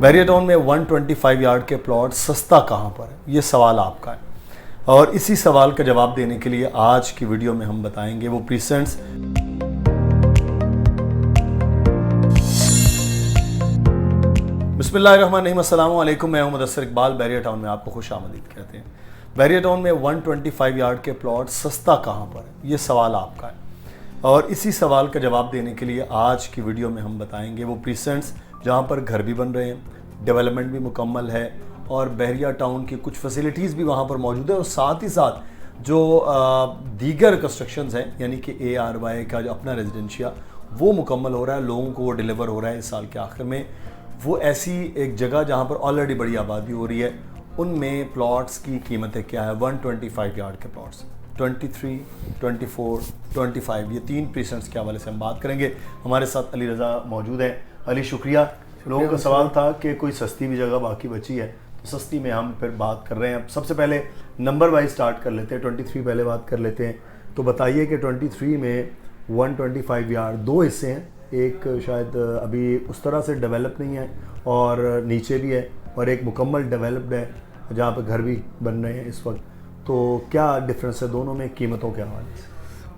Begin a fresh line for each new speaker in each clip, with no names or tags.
Bairiya town में 125 yard के plot सस्ता कहाँ पर है, ये सवाल आपका है। और इसी सवाल का जवाब देने के लिए आज की वीडियो में हम बताएंगे वो प्रीसेंट्स। बिस्मिल्लाहिर्रहमानिर्रहीम, अस्सलाम वालेकुम। मैं हूं मुदस्सिर इकबाल। बैरिया टाउन में आपको खुश आमदीद कहते हैं। बैरिया टाउन में 125 यार्ड के प्लॉट सस्ता कहाँ पर है, ये सवाल आपका है। और इसी सवाल का जवाब देने के लिए आज की वीडियो में हम बताएंगे वो प्रीसेंट्स जहाँ पर घर भी बन रहे हैं, डेवलपमेंट भी मुकम्मल है और बैरिया टाउन की कुछ फैसिलिटीज़ भी वहाँ पर मौजूद है। और साथ ही साथ जो दीगर कंस्ट्रक्शंस हैं, यानी कि ARY का जो अपना रेजिडेंशिया वो मुकम्मल हो रहा है, लोगों को वो डिलीवर हो रहा है इस साल के आखिर में। वो ऐसी एक जगह जहाँ पर ऑलरेडी बड़ी आबादी हो रही है, उनमें प्लॉट्स की कीमतें क्या है। 125 यार्ड के प्लॉट्स 23, 24, 25, ये तीन प्रीसेंट्स के हवाले से हम बात करेंगे। हमारे साथ अली रज़ा मौजूद हैं। अली शुक्रिया। लोगों का सवाल था कि कोई सस्ती भी जगह बाकी बची है, तो सस्ती में हम फिर बात कर रहे हैं। सबसे पहले नंबर वाइज स्टार्ट कर लेते हैं, 23 पहले बात कर लेते हैं। तो बताइए कि 23 में 125 यार्ड, दो हिस्से हैं, एक शायद अभी उस तरह से डेवलप नहीं है और नीचे भी है, और एक मुकम्मल डेवलप्ड है जहाँ पर घर भी बन रहे हैं इस वक्त। तो क्या डिफरेंस है दोनों में कीमतों के हवाले से?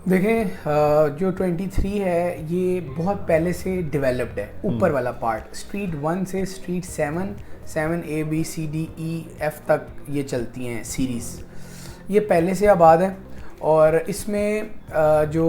देखें, जो 23 है ये बहुत पहले से डेवलप्ड है। ऊपर वाला पार्ट स्ट्रीट 1 से street 7 A B C D E F तक ये चलती हैं सीरीज़, ये पहले से आबाद है। और इसमें जो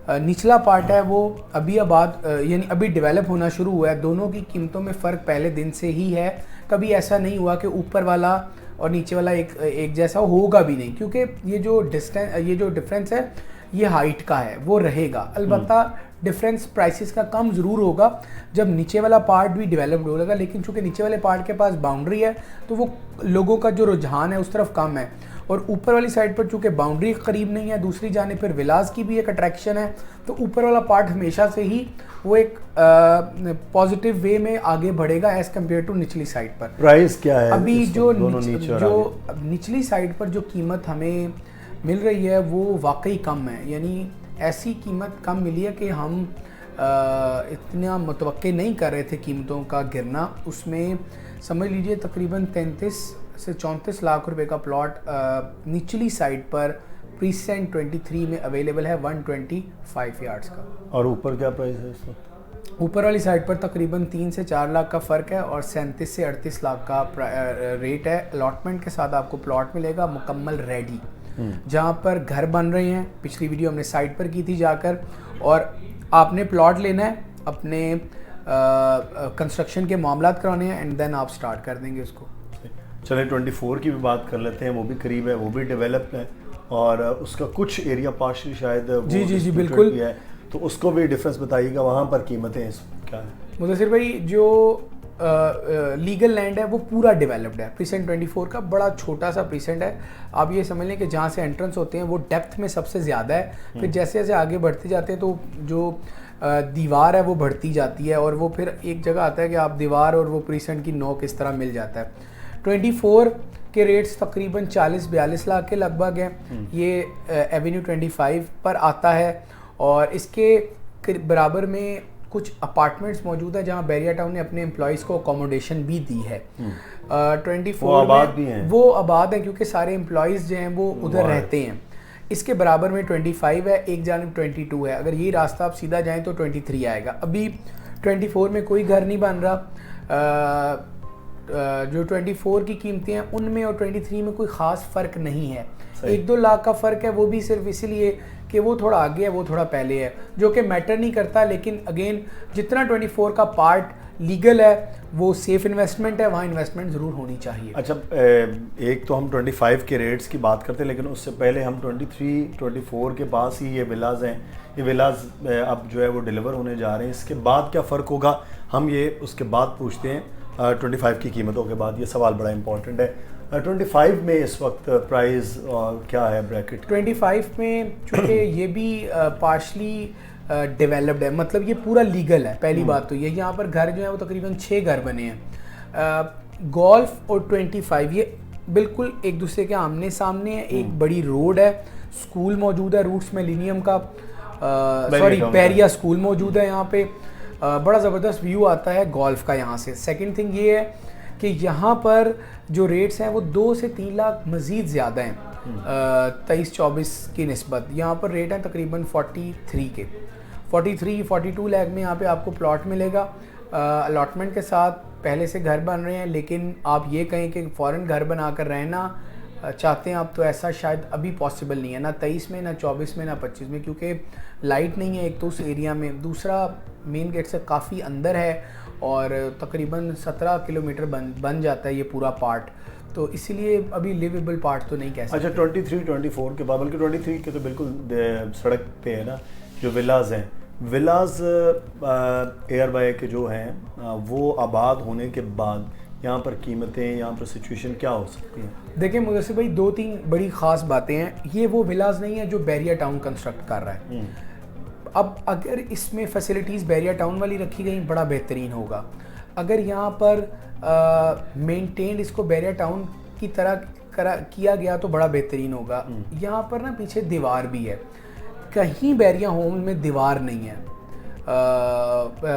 निचला पार्ट है वो अभी आबाद यानी अभी डेवलप होना शुरू हुआ है। दोनों की कीमतों में फ़र्क पहले दिन से ही है। कभी ऐसा नहीं हुआ कि ऊपर वाला और नीचे वाला एक जैसा होगा भी नहीं, क्योंकि ये जो डिफरेंस है ये हाइट का है, वो रहेगा। अलबत्ता डिफरेंस प्राइसेस का कम ज़रूर होगा जब नीचे वाला पार्ट भी डेवलप्ड होगा, लेकिन चूंकि नीचे वाले पार्ट के पास बाउंड्री है तो वो लोगों का जो रुझान है उस तरफ कम है। और ऊपर वाली साइड पर चूंकि बाउंड्री करीब नहीं है, दूसरी जाने पर विलास की भी एक अट्रैक्शन है, तो ऊपर वाला पार्ट हमेशा से ही वो एक पॉजिटिव वे में आगे बढ़ेगा एज़ कम्पेयर टू निचली साइड पर।
प्राइस क्या है
अभी जो निचली साइड पर जो कीमत हमें मिल रही है वो वाकई कम है, यानी ऐसी कीमत कम मिली है कि हम इतना मुतवक्के नहीं कर रहे थे कीमतों का गिरना। उसमें समझ लीजिए तकरीबन 33 से 34 लाख रुपए का प्लॉट निचली साइड पर प्रीसेंट 23 में अवेलेबल है 125 यार्ड्स का।
और ऊपर क्या प्राइस है इस वक्त?
ऊपर वाली साइड पर तकरीबन 3 से 4 लाख का फ़र्क है और 37 से 38 लाख का रेट है। अलॉटमेंट के साथ आपको प्लॉट मिलेगा मुकम्मल रेडी, जहाँ पर घर बन रहे हैं। पिछली वीडियो हमने साइट पर की थी जाकर, और आपने प्लॉट लेना है, अपने कंस्ट्रक्शन के मामलात कराने हैं एंड देन आप स्टार्ट कर देंगे उसको।
चलिए 24 की भी बात कर लेते हैं। वो भी करीब है, वो भी डेवलप्ड है और उसका कुछ एरिया पार्शली शायद
जी बिल्कुल
है, तो उसको भी डिफरेंस बताइएगा। वहाँ पर कीमतें क्या है?
मुदस्सिर भाई, जो लीगल लैंड है वो पूरा डेवलप्ड है। प्रीसेंट 24 का बड़ा छोटा सा प्रीसेंट है। आप ये समझ लें कि जहाँ से एंट्रेंस होते हैं वो डेप्थ में सबसे ज़्यादा है। फिर जैसे जैसे आगे बढ़ते जाते हैं तो जो दीवार है वो बढ़ती जाती है, और वो फिर एक जगह आता है कि आप दीवार और वो प्रीसेंट की नोक इस तरह मिल जाता है। 24 के रेट्स तकरीबन 40-42 लाख के लगभग हैं। ये एवेन्यू 25 पर आता है, और इसके बराबर में कुछ अपार्टमेंट्स मौजूद है जहां बैरिया टाउन ने अपने एम्प्लॉयज़ को अकोमोडेशन भी दी है। 24
वो आबाद भी हैं,
वो आबाद है क्योंकि सारे एम्प्लॉयज़ जो हैं वो उधर रहते हैं। इसके बराबर में 25 है, एक जानिब 22 है। अगर ये रास्ता आप सीधा जाएं तो 23 आएगा। अभी 24 में कोई घर नहीं बन रहा। जो 24 की कीमतें हैं उनमें और 23 में कोई ख़ास फ़र्क नहीं है। 1-2 लाख का फ़र्क है, वो भी सिर्फ इसीलिए कि वो थोड़ा आगे है, वो थोड़ा पहले है, जो कि मैटर नहीं करता। लेकिन अगेन जितना 24 का पार्ट लीगल है वो सेफ़ इन्वेस्टमेंट है, वहाँ इन्वेस्टमेंट ज़रूर होनी चाहिए।
अच्छा, एक तो हम 25 के रेट्स की बात करते हैं, लेकिन उससे पहले हम 24 के पास ही ये विलाज हैं। ये विलाज अब जो है वो डिलीवर होने जा रहे हैं। इसके बाद क्या फ़र्क होगा हम ये उसके बाद पूछते हैं। 25 की कीमतों के बाद ये सवाल बड़ा इंपॉर्टेंट है। 25 में इस वक्त प्राइस क्या है ब्रैकेट?
25 में चूँकि ये भी पार्शली डेवलप्ड है, मतलब ये पूरा लीगल है। पहली बात तो ये, यहाँ पर घर जो है वो तकरीबन 6 घर बने हैं। गोल्फ और 25 ये बिल्कुल एक दूसरे के आमने सामने है। एक बड़ी रोड है, स्कूल मौजूद है, रूट्स मिलेनियम का, बैरिया स्कूल मौजूद है यहाँ पे। बड़ा ज़बरदस्त व्यू आता है गोल्फ का यहाँ से। सेकंड थिंग ये है कि यहाँ पर जो रेट्स हैं वो 2 से 3 लाख मज़ीद ज़्यादा हैं 23-24 की निस्बत। यहाँ पर रेट है तकरीबन 43 के, 43-42 लाख में यहाँ पे आपको प्लॉट मिलेगा अलॉटमेंट के साथ। पहले से घर बन रहे हैं, लेकिन आप ये कहें कि फ़ौरन घर बना कर रहना चाहते हैं आप, तो ऐसा शायद अभी पॉसिबल नहीं है, ना 23 में, ना 24 में, ना 25 में, क्योंकि लाइट नहीं है एक तो उस एरिया में, दूसरा मेन गेट से काफ़ी अंदर है और तकरीबन 17 किलोमीटर बन जाता है ये पूरा पार्ट, तो इसीलिए अभी लिवेबल पार्ट तो नहीं कह सकते।
अच्छा 23-24 के बाद, बल्कि 23 के तो बिल्कुल सड़क पे है ना जो विलाज हैं, विलाज एयर बाय के जो हैं वो आबाद होने के बाद यहाँ पर कीमतें, यहाँ पर सिचुएशन क्या हो सकती है?
देखिए मुदस्सिर भाई 2-3 बड़ी ख़ास बातें हैं। ये वो विलाज नहीं है जो बैरिया टाउन कंस्ट्रक्ट कर रहा है। अब अगर इसमें फैसिलिटीज़ बैरिया टाउन वाली रखी गई बड़ा बेहतरीन होगा। अगर यहाँ पर मेंटेन इसको बैरिया टाउन की तरह किया गया तो बड़ा बेहतरीन होगा। यहाँ पर ना पीछे दीवार भी है, कहीं बैरिया होम में दीवार नहीं है।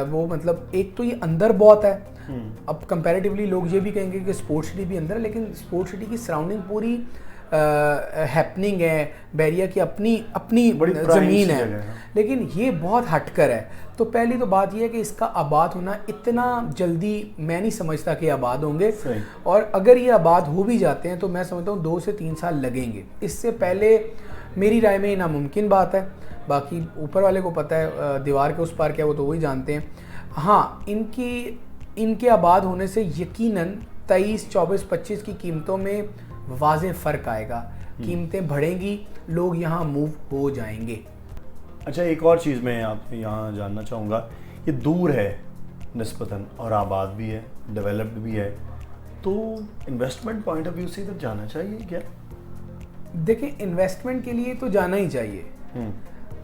वो मतलब एक तो ये अंदर बहुत है, अब कंपैरेटिवली लोग ये भी कहेंगे कि स्पोर्ट्स सिटी भी अंदर है, लेकिन स्पोर्ट्स सिटी की सराउंडिंग पूरी हैपनिंग है, बैरिया की अपनी ज़मीन है, लेकिन ये बहुत हटकर है। तो पहली तो बात ये है कि इसका आबाद होना इतना जल्दी मैं नहीं समझता कि आबाद होंगे, और अगर ये आबाद हो भी जाते हैं तो मैं समझता हूँ 2 से 3 साल लगेंगे। इससे पहले मेरी राय में नामुमकिन बात है, बाकी ऊपर वाले को पता है, दीवार के उस पार क्या वो तो वही जानते हैं। हाँ, इनके आबाद होने से यकीनन 23, 24, 25 की कीमतों में वाज़ेह फ़र्क आएगा, कीमतें बढ़ेंगी, लोग यहाँ मूव हो जाएंगे।
अच्छा एक और चीज़ मैं आप यहाँ जानना चाहूँगा, ये दूर है निस्बतन और आबाद भी है, डेवलप्ड भी है, तो इन्वेस्टमेंट पॉइंट ऑफ व्यू से इधर जाना चाहिए क्या?
देखिए इन्वेस्टमेंट के लिए तो जाना ही चाहिए।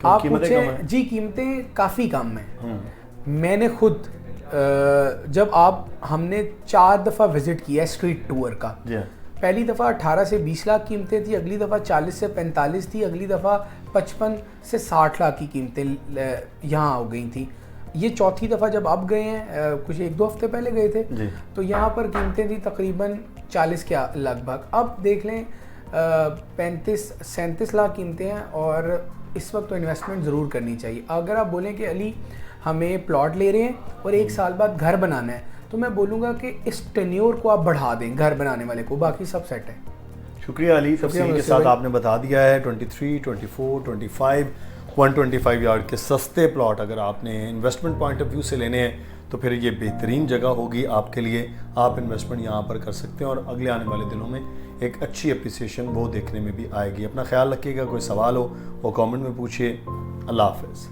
आप पूछे
जी, कीमतें काफ़ी कम हैं। मैंने खुद जब हमने 4 दफ़ा विज़िट किया स्ट्रीट टूर का। पहली दफ़ा 18 से 20 लाख कीमतें थी, अगली दफ़ा 40 से 45 थी, अगली दफ़ा 55 से 60 लाख की कीमतें यहाँ हो गई थी। ये चौथी दफ़ा जब अब गए हैं, कुछ 1-2 हफ्ते पहले गए थे, तो यहाँ पर कीमतें थी तकरीबन 40 के लगभग। अब देख लें 35-37 लाख कीमतें हैं, और इस वक्त तो इन्वेस्टमेंट ज़रूर करनी चाहिए। अगर आप बोलें कि अली हमें प्लॉट ले रहे हैं और 1 साल बाद घर बनाना है, तो मैं बोलूँगा कि इस टेन्योर को आप बढ़ा दें घर बनाने वाले को, बाकी सब सेट है।
शुक्रिया अली, तफसील के साथ आपने बता दिया है। 23, 24, 25, 125 यार्ड के सस्ते प्लॉट अगर आपने इन्वेस्टमेंट पॉइंट ऑफ व्यू से लेने हैं तो फिर ये बेहतरीन जगह होगी आपके लिए, आप इन्वेस्टमेंट यहाँ पर कर सकते हैं और अगले आने वाले दिनों में एक अच्छी अप्रिसिएशन वो देखने में भी आएगी। अपना ख्याल रखिएगा, कोई सवाल हो वो कमेंट में पूछिए। अल्लाह हाफ़िज़।